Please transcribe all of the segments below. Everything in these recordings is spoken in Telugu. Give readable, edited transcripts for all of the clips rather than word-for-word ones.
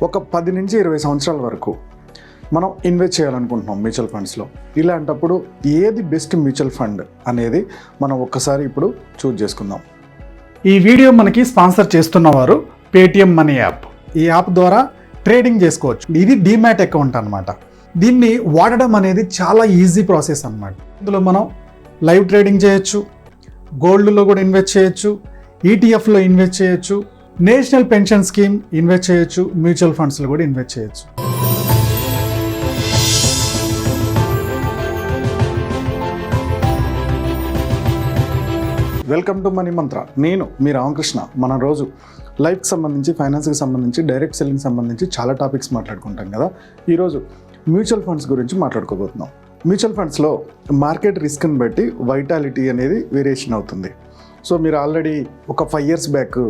ఒక 10 నుంచి 20 సంవత్సరాల వరకు మనం ఇన్వెస్ట్ చేయాలనుకుంటున్నాం మ్యూచువల్ ఫండ్స్లో. ఇలాంటప్పుడు ఏది బెస్ట్ మ్యూచువల్ ఫండ్ అనేది మనం ఒక్కసారి ఇప్పుడు చూజ్ చేసుకుందాం. ఈ వీడియో మనకి స్పాన్సర్ చేస్తున్నవారు పేటిఎం మనీ యాప్. ఈ యాప్ ద్వారా ట్రేడింగ్ చేసుకోవచ్చు. ఇది డీమ్యాట్ అకౌంట్ అనమాట. దీన్ని వాడడం అనేది చాలా ఈజీ ప్రాసెస్ అనమాట. ఇందులో మనం లైవ్ ట్రేడింగ్ చేయొచ్చు, గోల్డ్లో కూడా ఇన్వెస్ట్ చేయొచ్చు, ఈటీఎఫ్లో ఇన్వెస్ట్ చేయొచ్చు, నేషనల్ పెన్షన్ స్కీమ్ ఇన్వెస్ట్ చేయొచ్చు, మ్యూచువల్ ఫండ్స్లో కూడా ఇన్వెస్ట్ చేయొచ్చు. వెల్కమ్ టు మనీ మంత్ర. నేను మీ రామకృష్ణ. మనం రోజు లైఫ్కి సంబంధించి, ఫైనాన్స్కి సంబంధించి, డైరెక్ట్ సెల్లింగ్ సంబంధించి చాలా టాపిక్స్ మాట్లాడుకుంటాం కదా. ఈరోజు మ్యూచువల్ ఫండ్స్ గురించి మాట్లాడుకోబోతున్నాం. మ్యూచువల్ ఫండ్స్లో మార్కెట్ రిస్క్ని బట్టి వైటాలిటీ అనేది వేరియేషన్ అవుతుంది. సో మీరు ఆల్రెడీ ఒక 5 years బ్యాక్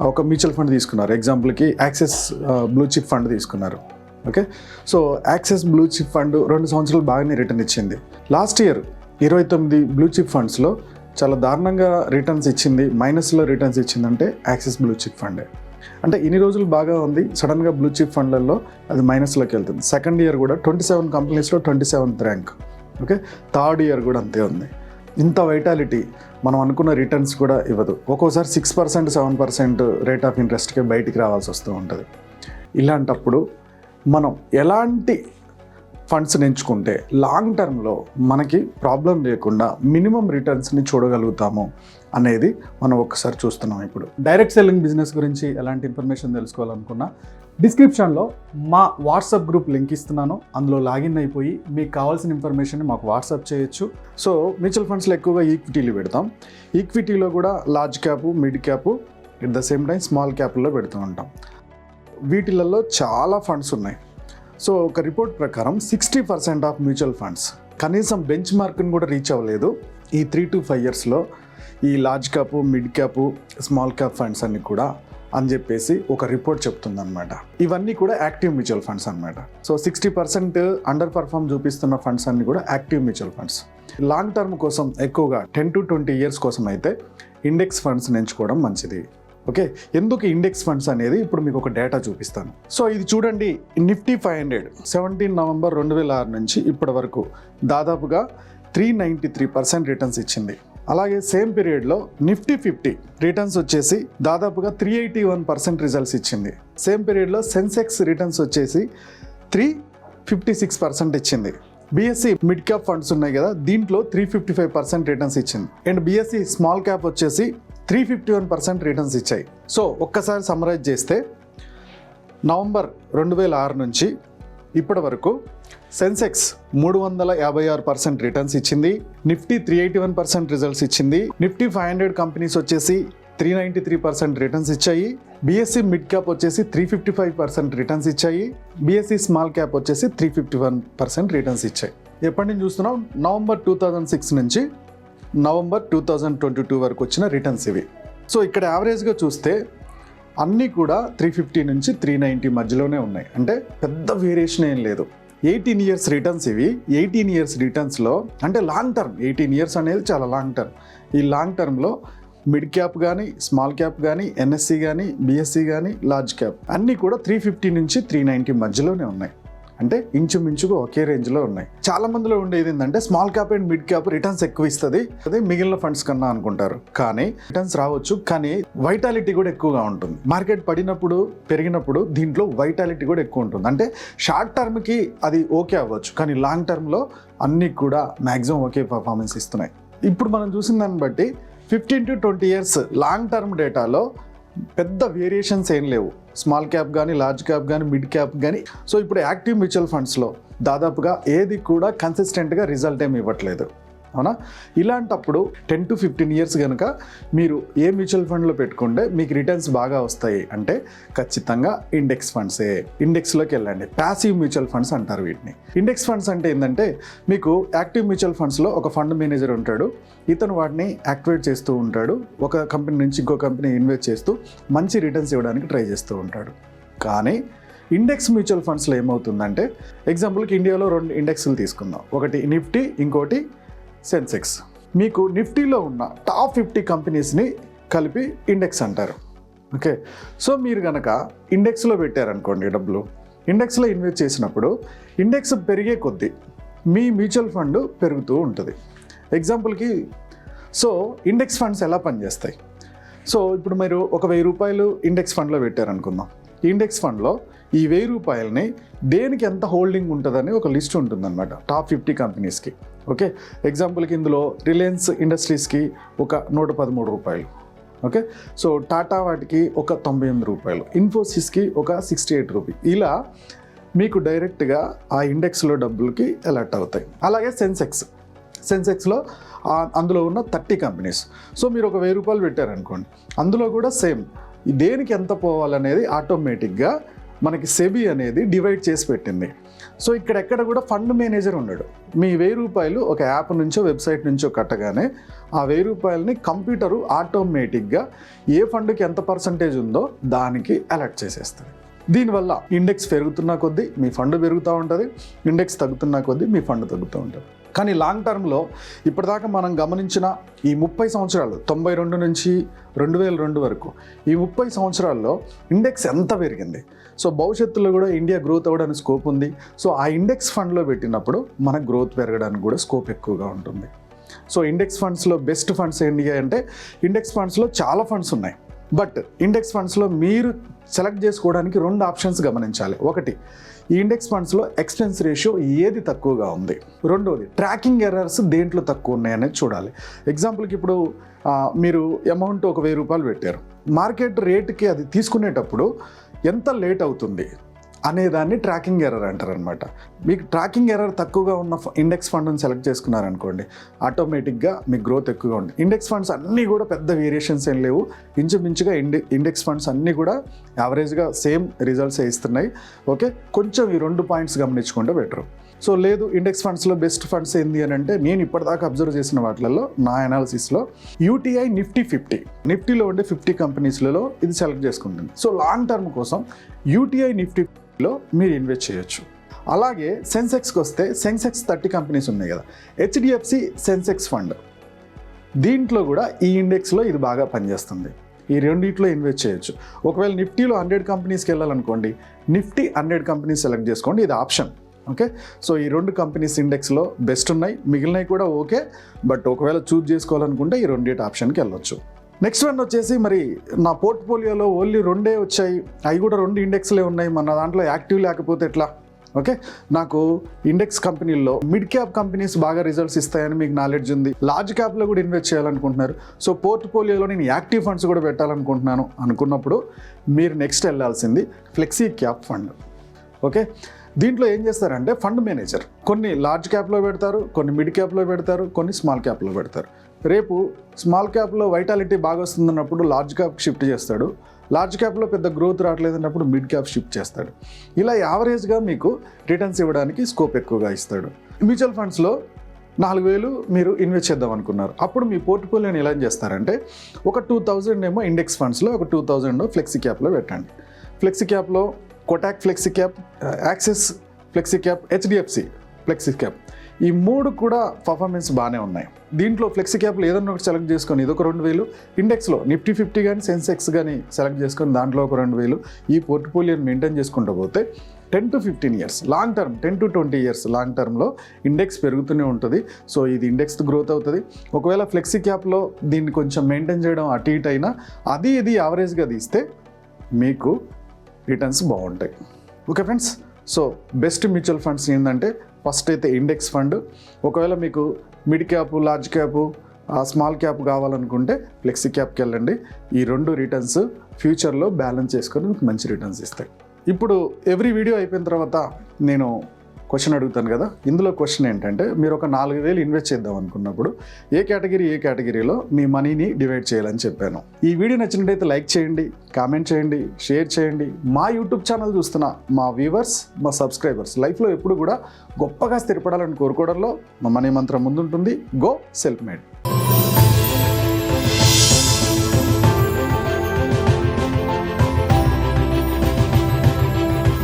ఒక మ్యూచువల్ ఫండ్ తీసుకున్నారు. ఎగ్జాంపుల్కి యాక్సిస్ బ్లూ చిప్ ఫండ్ తీసుకున్నారు. Okay, so axis blue chip fund 2 సంవత్సరాలు బాగానే రిటర్న్ ఇచ్చింది. లాస్ట్ ఇయర్ 29 బ్లూ చిప్ ఫండ్స్లో చాలా దారుణంగా రిటర్న్స్ ఇచ్చింది, మైనస్లో రిటర్న్స్ ఇచ్చిందంటే యాక్సిస్ బ్లూ చిప్ ఫండే. అంటే ఇన్ని రోజులు బాగా ఉంది, సడన్గా బ్లూ చిప్ ఫండ్లలో అది మైనస్లోకి వెళ్తుంది. సెకండ్ ఇయర్ కూడా 27 కంపెనీస్లో 27th rank. Okay, third year కూడా అంతే ఉంది. ఇంత వైటాలిటీ మనం అనుకున్న రిటర్న్స్ కూడా ఇవ్వదు. ఒక్కోసారి 6%, 7% రేట్ ఆఫ్ ఇంట్రెస్ట్కే బయటికి రావాల్సి వస్తూ ఉంటుంది. ఇలాంటప్పుడు మనం ఎలాంటి ఫండ్స్ని ఎంచుకుంటే లాంగ్ టర్మ్లో మనకి ప్రాబ్లం లేకుండా మినిమం రిటర్న్స్ని చూడగలుగుతాము అనేది మనం ఒక్కసారి చూస్తున్నాం. ఇప్పుడు డైరెక్ట్ సెల్లింగ్ బిజినెస్ గురించి ఎలాంటి ఇన్ఫర్మేషన్ తెలుసుకోవాలనుకున్నా డిస్క్రిప్షన్లో మా వాట్సాప్ గ్రూప్ లింక్ ఇస్తున్నాను. అందులో లాగిన్ అయిపోయి మీకు కావాల్సిన ఇన్ఫర్మేషన్ మాకు వాట్సాప్ చేయొచ్చు. సో మ్యూచువల్ ఫండ్స్లో ఎక్కువగా ఈక్విటీలు పెడతాం. ఈక్విటీలో కూడా large cap, mid cap, at the same time small క్యాపుల్లో పెడుతూ ఉంటాం. వీటిలలో చాలా ఫండ్స్ ఉన్నాయి. సో ఒక రిపోర్ట్ ప్రకారం 60% ఆఫ్ మ్యూచువల్ ఫండ్స్ కనీసం బెంచ్ మార్క్ని కూడా రీచ్ అవ్వలేదు ఈ 3 to 5 yearsలో. ఈ large cap, mid cap, small cap funds అన్నీ కూడా అని చెప్పేసి ఒక రిపోర్ట్ చెప్తుందన్నమాట. ఇవన్నీ కూడా యాక్టివ్ మ్యూచువల్ ఫండ్స్ అనమాట. సో 60% అండర్ పర్ఫార్మ్ చూపిస్తున్న ఫండ్స్ అన్నీ కూడా active mutual funds. Long term కోసం ఎక్కువగా 10 to 20 years కోసం అయితే ఇండెక్స్ ఫండ్స్ని ఎంచుకోవడం మంచిది. ఓకే, ఎందుకు ఇండెక్స్ ఫండ్స్ అనేది ఇప్పుడు మీకు ఒక డేటా చూపిస్తాను. సో ఇది చూడండి, నిఫ్టీ 500 17 November 2006 నుంచి ఇప్పటి వరకు దాదాపుగా 393% రిటర్న్స్ ఇచ్చింది. అలాగే సేమ్ పీరియడ్లో నిఫ్టీ 50 రిటర్న్స్ వచ్చేసి దాదాపుగా 381% రిజల్ట్స్ ఇచ్చింది. సేమ్ పీరియడ్లో సెన్సెక్స్ రిటర్న్స్ వచ్చేసి 356% ఇచ్చింది. బిఎస్సి మిడ్ క్యాప్ ఫండ్స్ ఉన్నాయి కదా, దీంట్లో 355% రిటర్న్స్ ఇచ్చింది. అండ్ బిఎస్సి స్మాల్ క్యాప్ వచ్చేసి 351% రిటర్న్స్ ఇచ్చాయి. సో ఒక్కసారి సమ్మరైజ్ చేస్తే November 2006 నుంచి ఇప్పటి వరకు సెన్సెక్స్ 356% రిటర్న్స్ ఇచ్చింది. నిఫ్టీ 381% రిజల్ట్స్ ఇచ్చింది. నిఫ్టీ 500 కంపెనీస్ వచ్చేసి 393% రిటర్న్స్ ఇచ్చాయి. బిఎస్సి మిడ్ క్యాప్ వచ్చేసి 355% రిటర్న్స్ ఇచ్చాయి. బిఎస్సి స్మాల్ క్యాప్ వచ్చేసి 351% రిటర్న్స్ ఇచ్చాయి. ఎప్పటి నుంచి చూస్తున్నాం? November 2006 నుంచి November 2022 వరకు వచ్చిన రిటర్న్స్ ఇవి. సో ఇక్కడ యావరేజ్గా చూస్తే అన్నీ కూడా 350 నుంచి 390 మధ్యలోనే ఉన్నాయి. అంటే పెద్ద వేరియేషన్ ఏం లేదు. 18 years రిటర్న్స్ ఇవి. 18 years రిటర్న్స్లో అంటే లాంగ్ టర్మ్, 18 years అనేది చాలా లాంగ్ టర్మ్. ఈ లాంగ్ టర్మ్లో మిడ్ క్యాప్ కానీ, స్మాల్ క్యాప్ కానీ, ఎన్ఎస్సి కానీ, బిఎస్సి కానీ, లార్జ్ క్యాప్ అన్నీ కూడా 350 నుంచి 390 మధ్యలోనే ఉన్నాయి. అంటే ఇంచుమించుగా ఒకే రేంజ్లో ఉన్నాయి. చాలా మందిలో ఉండేది ఏంటంటే small cap and mid cap returns ఎక్కువ ఇస్తుంది, అదే మిగిలిన ఫండ్స్ కన్నా అనుకుంటారు. కానీ రిటర్న్స్ రావచ్చు, కానీ వైటాలిటీ కూడా ఎక్కువగా ఉంటుంది. మార్కెట్ పడినప్పుడు, పెరిగినప్పుడు దీంట్లో వైటాలిటీ కూడా ఎక్కువ ఉంటుంది. అంటే షార్ట్ టర్మ్కి అది ఓకే అవ్వచ్చు, కానీ లాంగ్ టర్మ్లో అన్నీ కూడా మ్యాక్సిమం ఒకే పర్ఫార్మెన్స్ ఇస్తున్నాయి. ఇప్పుడు మనం చూసిన దాన్ని బట్టి 15 to 20 years లాంగ్ టర్మ్ డేటాలో పెద్ద వేరియేషన్స్ ఏం లేవు. స్మాల్ క్యాప్ కానీ, లార్జ్ క్యాప్ కానీ, మిడ్ క్యాప్ కానీ. సో ఇప్పుడు యాక్టివ్ మ్యూచువల్ ఫండ్స్లో దాదాపుగా ఏది కూడా కన్సిస్టెంట్గా రిజల్ట్ ఏమి ఇవ్వట్లేదు, అవునా? ఇలాంటప్పుడు 10 to 15 years కనుక మీరు ఏ మ్యూచువల్ ఫండ్లో పెట్టుకుంటే మీకు రిటర్న్స్ బాగా వస్తాయి అంటే ఖచ్చితంగా ఇండెక్స్ ఫండ్సే. ఇండెక్స్లోకి వెళ్ళండి. ప్యాసివ్ మ్యూచువల్ ఫండ్స్ అంటారు వీటిని. ఇండెక్స్ ఫండ్స్ అంటే ఏంటంటే మీకు యాక్టివ్ మ్యూచువల్ ఫండ్స్లో ఒక ఫండ్ మేనేజర్ ఉంటాడు. ఇతను వాటిని యాక్టివేట్ చేస్తూ ఉంటాడు. ఒక కంపెనీ నుంచి ఇంకో కంపెనీ ఇన్వెస్ట్ చేస్తూ మంచి రిటర్న్స్ ఇవ్వడానికి ట్రై చేస్తూ ఉంటాడు. కానీ ఇండెక్స్ మ్యూచువల్ ఫండ్స్లో ఏమవుతుందంటే, ఎగ్జాంపుల్కి ఇండియాలో 2 ఇండెక్స్లు తీసుకుందాం. ఒకటి నిఫ్టీ, ఇంకోటి సెన్సెక్స్. మీకు నిఫ్టీలో ఉన్న టాప్ 50 కంపెనీస్ని కలిపి ఇండెక్స్ అంటారు. ఓకే, సో మీరు కనుక ఇండెక్స్లో పెట్టారనుకోండి డబ్బులు, ఇండెక్స్లో ఇన్వెస్ట్ చేసినప్పుడు ఇండెక్స్ పెరిగే కొద్దీ మీ మ్యూచువల్ ఫండ్ పెరుగుతూ ఉంటుంది. ఎగ్జాంపుల్కి సో ఇండెక్స్ ఫండ్స్ ఎలా పనిచేస్తాయి? సో ఇప్పుడు మీరు ఒక 1000 రూపాయలు ఇండెక్స్ ఫండ్లో పెట్టారనుకుందాం. ఈ ఇండెక్స్ ఫండ్లో ఈ 1000 రూపాయలని దేనికి ఎంత హోల్డింగ్ ఉంటుందని ఒక లిస్ట్ ఉంటుందన్నమాట టాప్ 50 కంపెనీస్కి. ఓకే, ఎగ్జాంపుల్కి ఇందులో రిలయన్స్ ఇండస్ట్రీస్కి ఒక 113 రూపాయలు. ఓకే, సో టాటా వాటికి ఒక 98 రూపాయలు, ఇన్ఫోసిస్కి ఒక 68 రూపీ. ఇలా మీకు డైరెక్ట్గా ఆ ఇండెక్స్లో డబ్బులకి అలర్ట్ అవుతాయి. అలాగే సెన్సెక్స్లో అందులో ఉన్న 30 కంపెనీస్. సో మీరు ఒక 1000 రూపాయలు పెట్టారనుకోండి, అందులో కూడా సేమ్ దేనికి ఎంత పోవాలనేది ఆటోమేటిక్గా మనకి సెబీ అనేది డివైడ్ చేసి పెట్టింది. సో ఇక్కడెక్కడ కూడా ఫండ్ మేనేజర్ ఉన్నాడు. మీ 1000 రూపాయలు ఒక యాప్ నుంచో వెబ్సైట్ నుంచో కట్టగానే ఆ 1000 రూపాయలని కంప్యూటరు ఆటోమేటిక్గా ఏ ఫండ్కి ఎంత పర్సంటేజ్ ఉందో దానికి అలర్ట్ చేసేస్తుంది. దీనివల్ల ఇండెక్స్ పెరుగుతున్న కొద్దీ మీ ఫండ్ పెరుగుతూ ఉంటుంది, ఇండెక్స్ తగ్గుతున్న కొద్దీ మీ ఫండ్ తగ్గుతూ ఉంటుంది. కానీ లాంగ్ టర్మ్లో ఇప్పటిదాకా మనం గమనించిన ఈ 30 సంవత్సరాలు 92 నుంచి 2002 వరకు ఈ 30 సంవత్సరాల్లో ఇండెక్స్ ఎంత పెరిగింది. సో భవిష్యత్తులో కూడా ఇండియా గ్రోత్ అవ్వడానికి స్కోప్ ఉంది. సో ఆ ఇండెక్స్ ఫండ్లో పెట్టినప్పుడు మన గ్రోత్ పెరగడానికి కూడా స్కోప్ ఎక్కువగా ఉంటుంది. సో ఇండెక్స్ ఫండ్స్లో బెస్ట్ ఫండ్స్ ఏంటి అంటే, ఇండెక్స్ ఫండ్స్లో చాలా ఫండ్స్ ఉన్నాయి. బట్ ఇండెక్స్ ఫండ్స్లో మీరు సెలెక్ట్ చేసుకోవడానికి 2 ఆప్షన్స్ గమనించాలి. ఒకటి, ఈ ఇండెక్స్ ఫండ్స్లో ఎక్స్పెన్స్ రేషియో ఏది తక్కువగా ఉంది. రెండోది, ట్రాకింగ్ ఎర్రర్స్ దేంట్లో తక్కువ ఉన్నాయనేది చూడాలి. ఎగ్జాంపుల్కి ఇప్పుడు మీరు అమౌంట్ ఒక 1000 రూపాయలు పెట్టారు, మార్కెట్ రేటుకి అది తీసుకునేటప్పుడు ఎంత లేట్ అవుతుంది అనేదాన్ని ట్రాకింగ్ ఎర్రర్ అంటారనమాట. మీకు ట్రాకింగ్ ఎర్రర్ తక్కువగా ఉన్న ఇండెక్స్ ఫండ్ని సెలెక్ట్ చేసుకున్నారనుకోండి, ఆటోమేటిక్గా మీ గ్రోత్ ఎక్కువగా ఉంది. ఇండెక్స్ ఫండ్స్ అన్నీ కూడా పెద్ద వేరియేషన్స్ ఏం లేవు, ఇంచుమించుగా ఇండెక్స్ ఫండ్స్ అన్నీ కూడా యావరేజ్గా సేమ్ రిజల్ట్స్ ఇస్తున్నాయి. ఓకే, కొంచెం ఈ 2 పాయింట్స్ గమనించుకుంటే బెటర్. సో లేదు ఇండెక్స్ ఫండ్స్లో బెస్ట్ ఫండ్స్ ఏంది అని అంటే, నేను ఇప్పటిదాకా అబ్జర్వ్ చేసిన వాటిలలో నా అనాలిసిస్లో యూటీఐ నిఫ్టీ 50, నిఫ్టీలో ఉండే 50 కంపెనీస్లలో ఇది సెలెక్ట్ చేసుకుంటుంది. సో లాంగ్ టర్మ్ కోసం యూటీఐ నిఫ్టీలో మీరు ఇన్వెస్ట్ చేయొచ్చు. అలాగే సెన్సెక్స్కి వస్తే సెన్సెక్స్ 30 కంపెనీస్ ఉన్నాయి కదా, హెచ్డిఎఫ్సి సెన్సెక్స్ ఫండ్, దీంట్లో కూడా ఈ ఇండెక్స్లో ఇది బాగా పనిచేస్తుంది. ఈ రెండిట్లో ఇన్వెస్ట్ చేయొచ్చు. ఒకవేళ నిఫ్టీలో 100 కంపెనీస్కి వెళ్ళాలనుకోండి, నిఫ్టీ 100 కంపెనీస్ సెలెక్ట్ చేసుకోండి, ఇది ఆప్షన్. ఓకే, సో ఈ 2 కంపెనీస్ ఇండెక్స్లో బెస్ట్ ఉన్నాయి, మిగిలినవి కూడా ఓకే. బట్ ఒకవేళ చూజ్ చేసుకోవాలనుకుంటే ఈ 2 ఆప్షన్కి వెళ్ళొచ్చు. నెక్స్ట్ వన్ వచ్చేసి, మరి నా పోర్ట్ఫోలియోలో ఓన్లీ 2 వచ్చాయి, అవి కూడా 2 ఇండెక్స్లే ఉన్నాయి, మన దాంట్లో యాక్టివ్ లేకపోతే ఎట్లా? ఓకే, నాకు ఇండెక్స్ కంపెనీల్లో మిడ్ క్యాప్ కంపెనీస్ బాగా రిజల్ట్స్ ఇస్తాయని మీకు నాలెడ్జ్ ఉంది, లార్జ్ క్యాప్లో కూడా ఇన్వెస్ట్ చేయాలనుకుంటున్నారు, సో పోర్ట్ఫోలియోలో నేను యాక్టివ్ ఫండ్స్ కూడా పెట్టాలనుకుంటున్నాను అనుకున్నప్పుడు మీరు నెక్స్ట్ వెళ్ళాల్సింది ఫ్లెక్సీ క్యాప్ ఫండ్. ఓకే, దీంట్లో ఏం చేస్తారంటే ఫండ్ మేనేజర్ కొన్ని లార్జ్ క్యాప్లో పెడతారు, కొన్ని మిడ్ క్యాప్లో పెడతారు, కొన్ని స్మాల్ క్యాప్లో పెడతారు. రేపు స్మాల్ క్యాప్లో వైటాలిటీ బాగా వస్తుందన్నప్పుడు లార్జ్ క్యాప్ షిఫ్ట్ చేస్తాడు, లార్జ్ క్యాప్లో పెద్ద గ్రోత్ రావట్లేదన్నప్పుడు మిడ్ క్యాప్ షిఫ్ట్ చేస్తాడు. ఇలా యావరేజ్గా మీకు రిటర్న్స్ ఇవ్వడానికి స్కోప్ ఎక్కువగా ఇస్తాడు. మ్యూచువల్ ఫండ్స్లో 4000 మీరు ఇన్వెస్ట్ చేద్దాం అనుకున్నారు, అప్పుడు మీ పోర్ట్ఫోలియోని ఎలా చేస్తారంటే, ఒక 2000 ఏమో ఇండెక్స్ ఫండ్స్లో, ఒక 2000 ఫ్లెక్సీ క్యాప్లో పెట్టండి. ఫ్లెక్సీ క్యాప్లో Kotak flexi cap, Axis flexi cap, HDFC flexi cap, ఈ 3 కూడా పర్ఫార్మెన్స్ బాగానే ఉన్నాయి. దీంట్లో ఫ్లెక్సీ క్యాప్లో ఏదన్నా ఒకటి సెలెక్ట్ చేసుకొని ఇది ఒక 2000, ఇండెక్స్లో నిఫ్టీ 50 కానీ సెన్సెక్స్ కానీ సెలెక్ట్ చేసుకొని దాంట్లో ఒక 2000, ఈ పోర్ట్ఫోలియోని మెయింటైన్ చేసుకుంటూ పోతే 10 to 15 years long term, 10 to 20 years long టర్మ్లో ఇండెక్స్ పెరుగుతూనే ఉంటుంది. సో ఇది ఇండెక్స్ గ్రోత్ అవుతుంది. ఒకవేళ ఫ్లెక్సీ క్యాప్లో దీన్ని కొంచెం మెయింటైన్ చేయడం అటు ఇటు అయినా అది ఇది యావరేజ్గా తీస్తే మీకు రిటర్న్స్ బాగుంటాయి. Okay friends, so best mutual funds ఏంటంటే, ఫస్ట్ అయితే ఇండెక్స్ ఫండ్, ఒకవేళ మీకు mid cap, large cap, small cap కావాలనుకుంటే ఫ్లెక్సీ క్యాప్కి వెళ్ళండి. ఈ 2 రిటర్న్స్ ఫ్యూచర్లో బ్యాలెన్స్ చేసుకొని మీకు మంచి రిటర్న్స్ ఇస్తాయి. ఇప్పుడు ఎవ్రీ వీడియో అయిపోయిన తర్వాత నేను క్వశ్చన్ అడుగుతాను కదా, ఇందులో క్వశ్చన్ ఏంటంటే, మీరు ఒక 4000 ఇన్వెస్ట్ చేద్దాం అనుకున్నప్పుడు ఏ కేటగిరీలో మీ మనీని డివైడ్ చేయాలని చెప్పాను. ఈ వీడియో నచ్చినట్టయితే లైక్ చేయండి, కామెంట్ చేయండి, షేర్ చేయండి. మా యూట్యూబ్ ఛానల్ చూస్తున్న మా వ్యూవర్స్, మా సబ్స్క్రైబర్స్ లైఫ్లో ఎప్పుడు కూడా గొప్పగా స్థిరపడాలని కోరుకోవడంలో మా మనీ మంత్రం ముందుంటుంది. Go self made.